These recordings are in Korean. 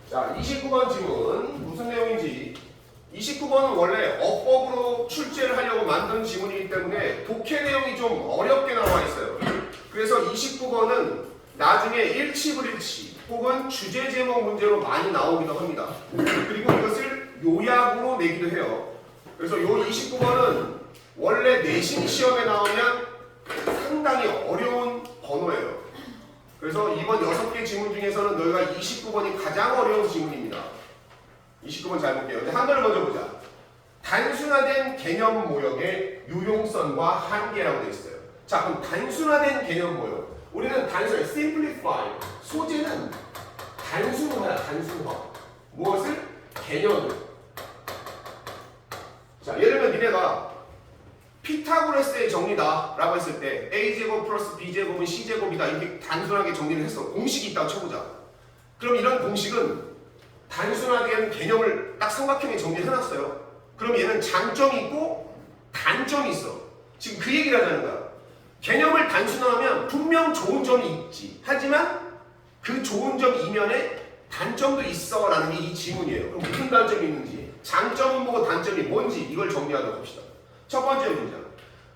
자, 29번 지문 무슨 내용인지. 29번은 원래 어법으로 출제를 하려고 만든 지문이기 때문에 독해 내용이 좀 어렵게 나와 있어요. 그래서 29번은 나중에 일치불일치 혹은 주제 제목 문제로 많이 나오기도 합니다. 그리고 이것을 요약으로 내기도 해요. 그래서 요 29번은 원래 내신 시험에 나오면 상당히 어려운 번호예요. 그래서 이번 6개 지문 중에서는 너희가 29번이 가장 어려운 지문입니다. 29번 잘 볼게요. 근데 한글을 먼저 보자. 단순화된 개념 모역의 유용성과 한계라고 되어 있어요. 자, 그럼 단순화된 개념 모역. 우리는 단순히 simplify. 소재는 단순화야, 단순화. 무엇을? 개념을. 자, 예를 들면 니네가 피타고라스의 정리다 라고 했을 때 a제곱 플러스 b제곱은 c제곱이다 이렇게 단순하게 정리를 했어. 공식이 있다고 쳐보자. 그럼 이런 공식은 단순화된 개념을 딱 삼각형에 정리를 해놨어요. 그럼 얘는 장점이 있고 단점이 있어. 지금 그 얘기를 하자는 거야. 개념을 단순화하면 분명 좋은 점이 있지. 하지만 그 좋은 점 이면에 단점도 있어 라는 게 이 지문이에요. 그럼 무슨 단점이 있는지, 장점은 뭐고 단점이 뭔지 이걸 정리하도록 합시다. 첫 번째 문장.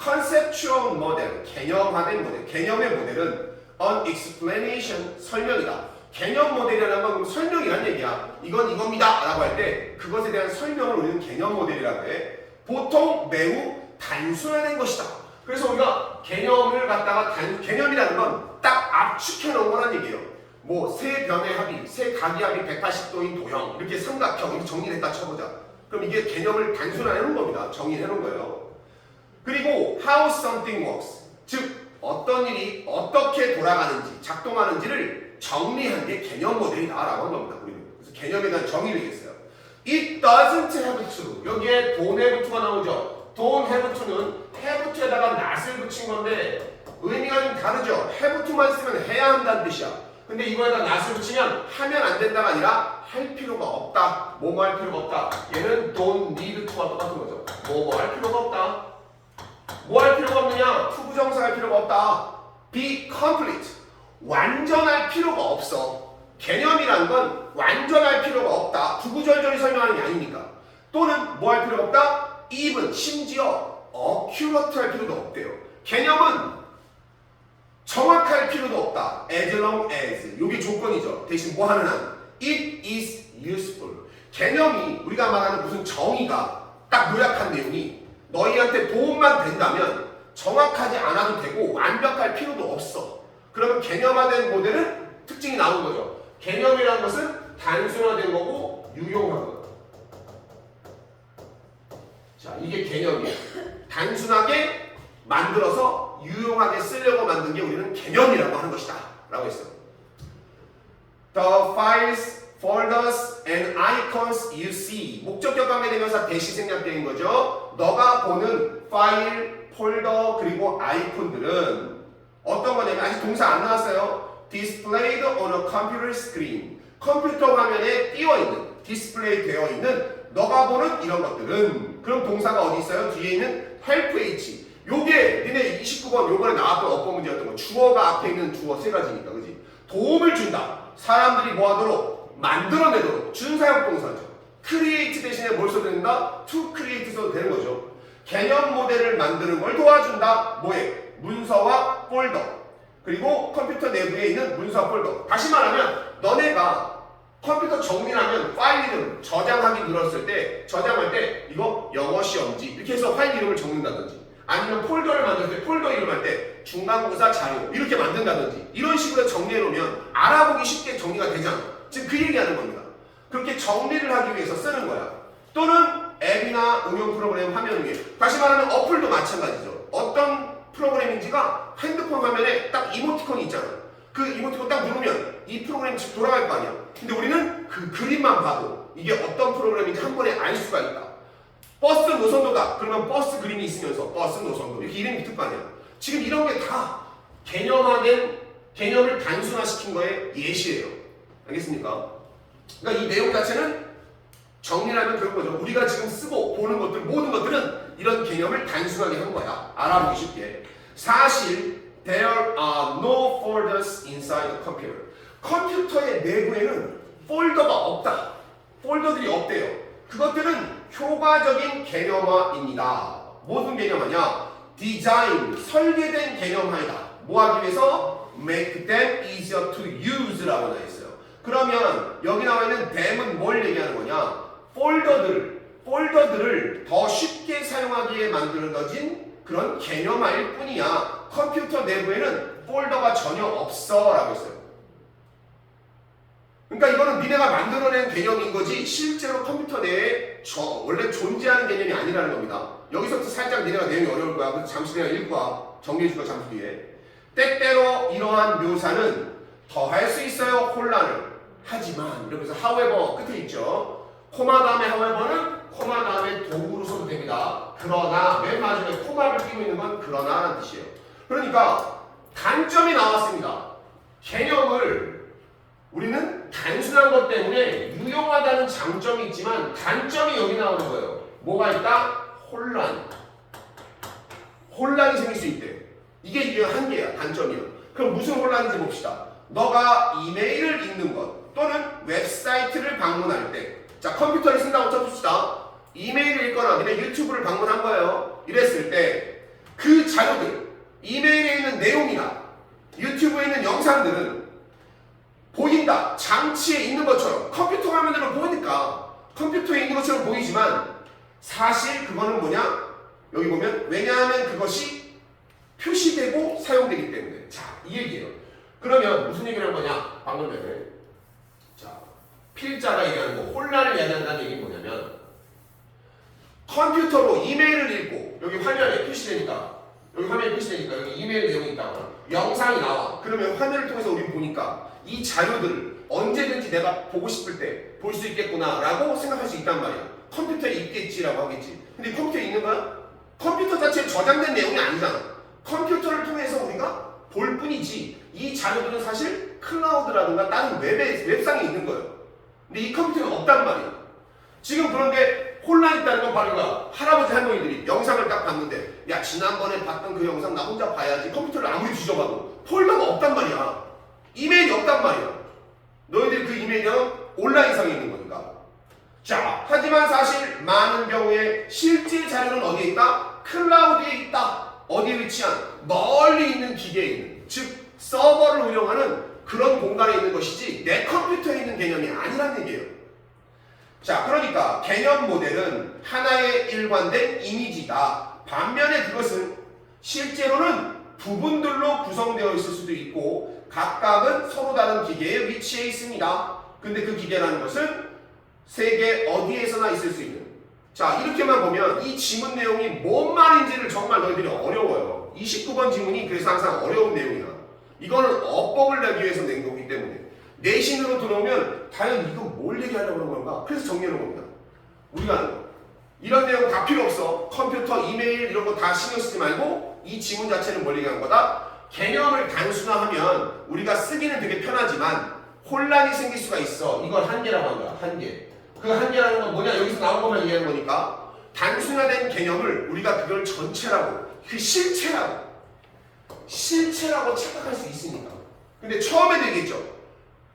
Conceptual model, 개념화된 모델. 개념의 모델은 an explanation, 설명이다. 개념 모델이라는 건 설명이란 얘기야. 이건 이겁니다 라고 할 때 그것에 대한 설명을 우리는 개념 모델이라고 해. 보통 매우 단순화된 것이다. 그래서 우리가 개념을 갖다가 개념이라는 건 딱 압축해 놓은 거란 얘기예요. 뭐 세 변의 합이, 세 각의 합이 180도인 도형, 이렇게 삼각형 이렇게 정리를 했다 쳐보자. 그럼 이게 개념을 단순화해 놓은 겁니다. 정리해 놓은 거예요. 그리고 how something works, 즉 어떤 일이 어떻게 돌아가는지, 작동하는지를 정리한 게 개념 모델이다 라고 한 겁니다. 우리는. 그래서 개념에 대한 정의를 얘기했어요. It doesn't have to. 여기에 don't have to가 나오죠. don't have to는 have to에다가 not을 붙인 건데 의미가 좀 다르죠. have to만 쓰면 해야 한다는 뜻이야. 근데 이거에다 not을 붙이면 하면 안 된다가 아니라 할 필요가 없다. 뭐뭐 할 필요가 없다. 얘는 don't need to와 똑같은 거죠. 뭐뭐 할 필요가 없다. 뭐 할 필요가 없느냐? 투부정사 할 필요가 없다. be complete. 완전할 필요가 없어. 개념이란 건 완전할 필요가 없다. 구구절절히 설명하는 게 아니니까. 또는 뭐 할 필요가 없다? even, 심지어 accurate 할 필요도 없대요. 개념은 정확할 필요도 없다. as long as. 이게 조건이죠. 대신 뭐 하는 한? it is useful. 개념이 우리가 말하는 무슨 정의가 딱 요약한 내용이 너희한테 도움만 된다면 정확하지 않아도 되고 완벽할 필요도 없어. 그러면 개념화된 모델은 특징이 나오는 거죠. 개념이라는 것은 단순화된 거고 유용한 거. 자, 이게 개념이에요. 단순하게 만들어서 유용하게 쓰려고 만든 게 우리는 개념이라고 하는 것이다 라고 했어요. The files, folders, and icons you see. 목적격 관계대명사 대시 생략된 거죠. 너가 보는 파일, 폴더, 그리고 아이콘들은 어떤 거냐면 아직 동사 안 나왔어요. Displayed on a computer screen. 컴퓨터 화면에 띄워있는, 디스플레이 되어 있는 너가 보는 이런 것들은. 그럼 동사가 어디 있어요? 뒤에 있는 help H. 요게 니네 29번 요번에 나왔던 어법 문제였던 거. 주어가 앞에 있는 주어 세 가지니까, 그지? 도움을 준다. 사람들이 뭐 하도록? 만들어내도록. 준사역 동사죠. create 대신에 뭘 써도 된다? to create 써도 되는 거죠. 개념 모델을 만드는 걸 도와준다. 뭐에? 문서와 폴더. 그리고 컴퓨터 내부에 있는 문서와 폴더. 다시 말하면 너네가 컴퓨터 정리하면 파일 이름 저장하기 눌렀을 때 저장할 때 이거 영어 시험지 이렇게 해서 파일 이름을 적는다든지 아니면 폴더를 만들 때 폴더 이름할 때 중간고사 자료 이렇게 만든다든지 이런 식으로 정리해 놓으면 알아보기 쉽게 정리가 되잖아. 지금 그 얘기하는 겁니다. 그렇게 정리를 하기 위해서 쓰는 거야. 또는 앱이나 응용 프로그램 화면 위에. 다시 말하면 어플도 마찬가지죠. 어떤 프로그램인지가 핸드폰 화면에 딱 이모티콘이 있잖아. 그 이모티콘 딱 누르면 이 프로그램이 즉 돌아갈 거 아니야. 근데 우리는 그 그림만 봐도 이게 어떤 프로그램인지 한 번에 알 수가 있다. 버스 노선도다. 그러면 버스 그림이 있으면서 버스 노선도 이렇게 이름이 붙을 거 아니야. 지금 이런 게 다 개념화된 개념을 단순화시킨 거의 예시예요. 알겠습니까? 그러니까 이 내용 자체는 정리를 하면 그런 거죠. 우리가 지금 쓰고 보는 것들 모든 것들은 이런 개념을 단순하게 한 거야. 알아보기 쉽게. 사실 there are no folders inside the computer. 컴퓨터의 내부에는 폴더가 없다. 폴더들이 없대요. 그것들은 효과적인 개념화입니다. 무슨 개념하냐? 디자인, 설계된 개념화이다. 뭐 하기 위해서? Make them easier to use라고 나와 있어요. 그러면 여기 나와 있는 them은 뭘 얘기하는 거냐? 폴더들을 더 쉽게 사용하기에 만들어진 그런 개념화일 뿐이야. 컴퓨터 내부에는 폴더가 전혀 없어 라고 했어요. 그러니까 이거는 니네가 만들어낸 개념인 거지 실제로 컴퓨터 내에 원래 존재하는 개념이 아니라는 겁니다. 여기서부터 살짝 니네가 내용이 어려울 거야. 그래서 잠시 내가 읽고 와. 정리해 줄 거야 잠시 뒤에. 때때로 이러한 묘사는 더할 수 있어요. 혼란을. 하지만 이러면서 however 끝에 있죠. 코마 다음에 however는 코마 다음에 도구로 써도 됩니다. 그러나 맨 마지막에 코마를 끼고 있는 건 그러나라는 뜻이에요. 그러니까 단점이 나왔습니다. 개념을 우리는 단순한 것 때문에 유용하다는 장점이 있지만 단점이 여기 나오는 거예요. 뭐가 있다? 혼란이 생길 수 있대. 이게 한계야. 단점이야. 그럼 무슨 혼란인지 봅시다. 너가 이메일을 읽는 것 또는 웹사이트를 방문할 때, 자 컴퓨터를 쓴다고 쳐봅시다. 이메일을 읽거나 니네 유튜브를 방문한 거예요. 이랬을 때 그 자료들, 이메일에 있는 내용이나 유튜브에 있는 영상들은 보인다. 장치에 있는 것처럼 컴퓨터 화면으로 보이니까 컴퓨터에 있는 것처럼 보이지만 사실 그거는 뭐냐? 여기 보면 왜냐하면 그것이 표시되고 사용되기 때문에. 자, 이 얘기예요. 그러면 무슨 얘기를 한 거냐? 방금 전에 자 필자가 얘기하는 거 혼란을 야기한다는 얘기는 뭐냐면 컴퓨터로 이메일을 읽고 여기 화면에 표시되니까 여기 화면에 표시되니까 여기 이메일 내용이 있다거나 영상이 나와. 그러면 화면을 통해서 우리 보니까 이 자료들을 언제든지 내가 보고 싶을 때 볼 수 있겠구나 라고 생각할 수 있단 말이야. 컴퓨터에 있겠지라고 하겠지. 근데 컴퓨터에 있는 거야? 컴퓨터 자체에 저장된 내용이 아니잖아. 컴퓨터를 통해서 우리가 볼 뿐이지 이 자료들은 사실 클라우드라든가 다른 웹상에 있는 거예요. 근데 이 컴퓨터는 없단 말이야. 지금 그런데 혼란이 있다는 건 바로 이거야. 할아버지 할머니들이 영상을 딱 봤는데 야 지난번에 봤던 그 영상 나 혼자 봐야지. 컴퓨터를 아무리 뒤져봐도 폴더가 없단 말이야. 이메일이 없단 말이야. 너희들이 그 이메일은 온라인상에 있는 거니까. 자, 하지만 사실 많은 경우에 실제 자료는 어디에 있다? 클라우드에 있다. 어디에 위치한? 멀리 있는 기계에 있는, 즉 서버를 운영하는 그런 공간에 있는 것이지 내 컴퓨터에 있는 개념이 아니란 얘기예요. 자, 그러니까 개념 모델은 하나의 일관된 이미지다. 반면에 그것은 실제로는 부분들로 구성되어 있을 수도 있고 각각은 서로 다른 기계에 위치해 있습니다. 근데 그 기계라는 것은 세계 어디에서나 있을 수 있는. 자, 이렇게만 보면 이 지문 내용이 뭔 말인지를 정말 너희들이 어려워요. 29번 지문이 그래서 항상 어려운 내용이야. 이거는 어법을 내기 위해서 낸 거기 때문에 내신으로 들어오면 과연 이거 뭘 얘기하려고 하는 건가? 그래서 정리해놓은 겁니다. 우리가 하는 거. 이런 내용 다 필요 없어. 컴퓨터, 이메일 이런 거 다 신경 쓰지 말고 이 지문 자체는 뭘 얘기하는 거다? 개념을 단순화하면 우리가 쓰기는 되게 편하지만 혼란이 생길 수가 있어. 이걸 한계라고 한다. 한계. 그 한계라는 건 뭐냐? 여기서 나온 것만 얘기하는 거니까 단순화된 개념을 우리가 그걸 전체라고, 그 실체라고 착각할 수 있으니까. 근데 처음에도 얘기했죠.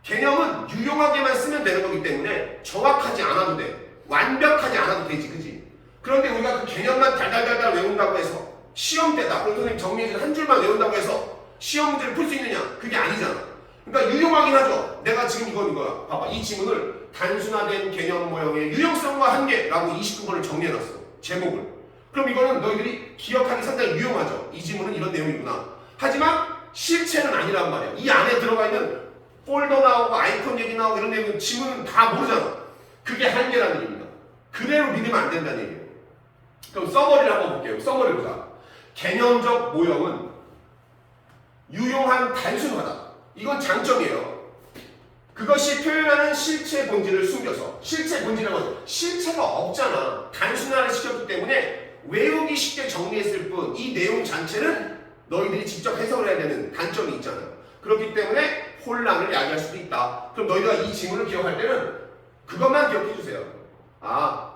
개념은 유용하게만 쓰면 되는 거기 때문에 정확하지 않아도 돼. 완벽하지 않아도 되지, 그지? 그런데 우리가 그 개념만 달달달달 외운다고 해서 시험 때다. 그럼 선생님 정리해준 한 줄만 외운다고 해서 시험 문제를 풀 수 있느냐? 그게 아니잖아. 그러니까 유용하긴 하죠. 내가 지금 이거야. 봐봐. 이 지문을 단순화된 개념 모형의 유용성과 한계라고 29번을 정리해놨어. 제목을. 그럼 이거는 너희들이 기억하기 상당히 유용하죠. 이 지문은 이런 내용이구나. 하지만 실체는 아니란 말이야. 이 안에 들어가 있는 폴더 나오고 아이콘 얘기 나오고 이런 내용은 지문은 다 모르잖아. 그게 한계라는 얘기입니다. 그대로 믿으면 안 된다는 얘기예요. 그럼 서머리를 한번 볼게요. 서머리 보자. 개념적 모형은 유용한 단순하다. 이건 장점이에요. 그것이 표현하는 실체 본질을 숨겨서, 실체 본질이라는 건 실체가 없잖아. 단순화를 시켰기 때문에 외우기 쉽게 정리했을 뿐 이 내용 자체는 너희들이 직접 해석을 해야 되는 단점이 있잖아. 그렇기 때문에 혼란을 야기할 수도 있다. 그럼 너희가 이 지문을 기억할 때는 그것만 기억해 주세요. 아,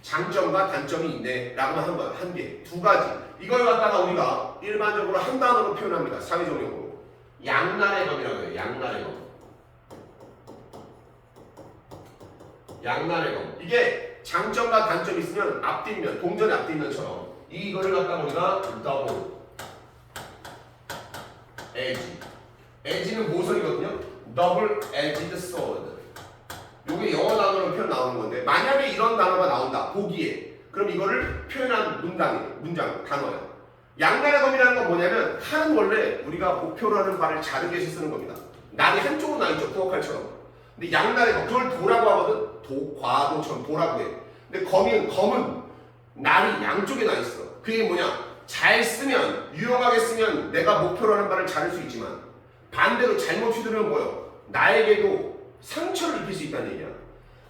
장점과 단점이 있네 라고만 한 거야. 한 개, 두 가지. 이걸 갖다가 우리가 일반적으로 한 단어로 표현합니다. 사회적 용어로. 양날의 검이라고 해요. 양날의 검. 양날의 검. 이게 장점과 단점이 있으면 앞뒷면, 동전의 앞뒷면처럼 이거를 갖다 우리가 더블 에지. 에지는 모서리거든요. 더블 에지드 소드. 요게 영어 단어로 표현 나오는 건데 만약에 이런 단어가 나온다. 보기에. 그럼 이거를 표현한 문장, 단어야. 양날의 검이라는 건 뭐냐면 칼은 원래 우리가 목표로 하는 바를 자르기 위해서 쓰는 겁니다. 날이 한쪽으로 나 있죠. 부엌칼처럼. 근데 양날의 검, 그걸 도라고 하거든. 과도처럼 도라고 해. 근데 검은 날이 양쪽에 나 있어. 그게 뭐냐? 잘 쓰면, 유용하게 쓰면 내가 목표로 하는 바를 자를 수 있지만 반대로 잘못 휘두르면 뭐요? 나에게도 상처를 입힐 수 있다는 얘기야.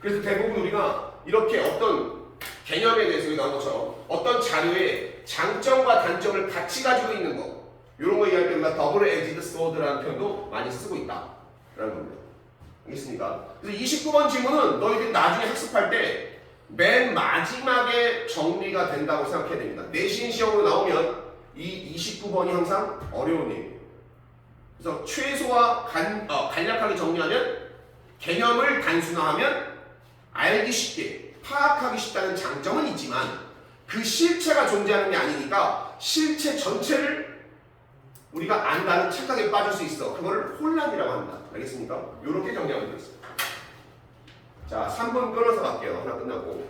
그래서 대부분 우리가 이렇게 어떤 개념에 대해서 여기 나온 것처럼 어떤 자료에 장점과 단점을 같이 가지고 있는 거 이런 거 얘기할 때 우리가 더블 에지드 소드라는 표현도 많이 쓰고 있다라는 겁니다. 알겠습니까? 그래서 29번 질문은 너희들이 나중에 학습할 때 맨 마지막에 정리가 된다고 생각해야 됩니다. 내신 시험으로 나오면 이 29번이 항상 어려운 얘기예요. 그래서 최소화 간략하게 정리하면 개념을 단순화하면 알기 쉽게 파악하기 쉽다는 장점은 있지만 그 실체가 존재하는 게 아니니까 실체 전체를 우리가 안다는 착각에 빠질 수 있어. 그거를 혼란이라고 한다. 알겠습니까? 이렇게 정리하면 되겠습니다. 자, 3분 끊어서 갈게요. 하나 끝났고.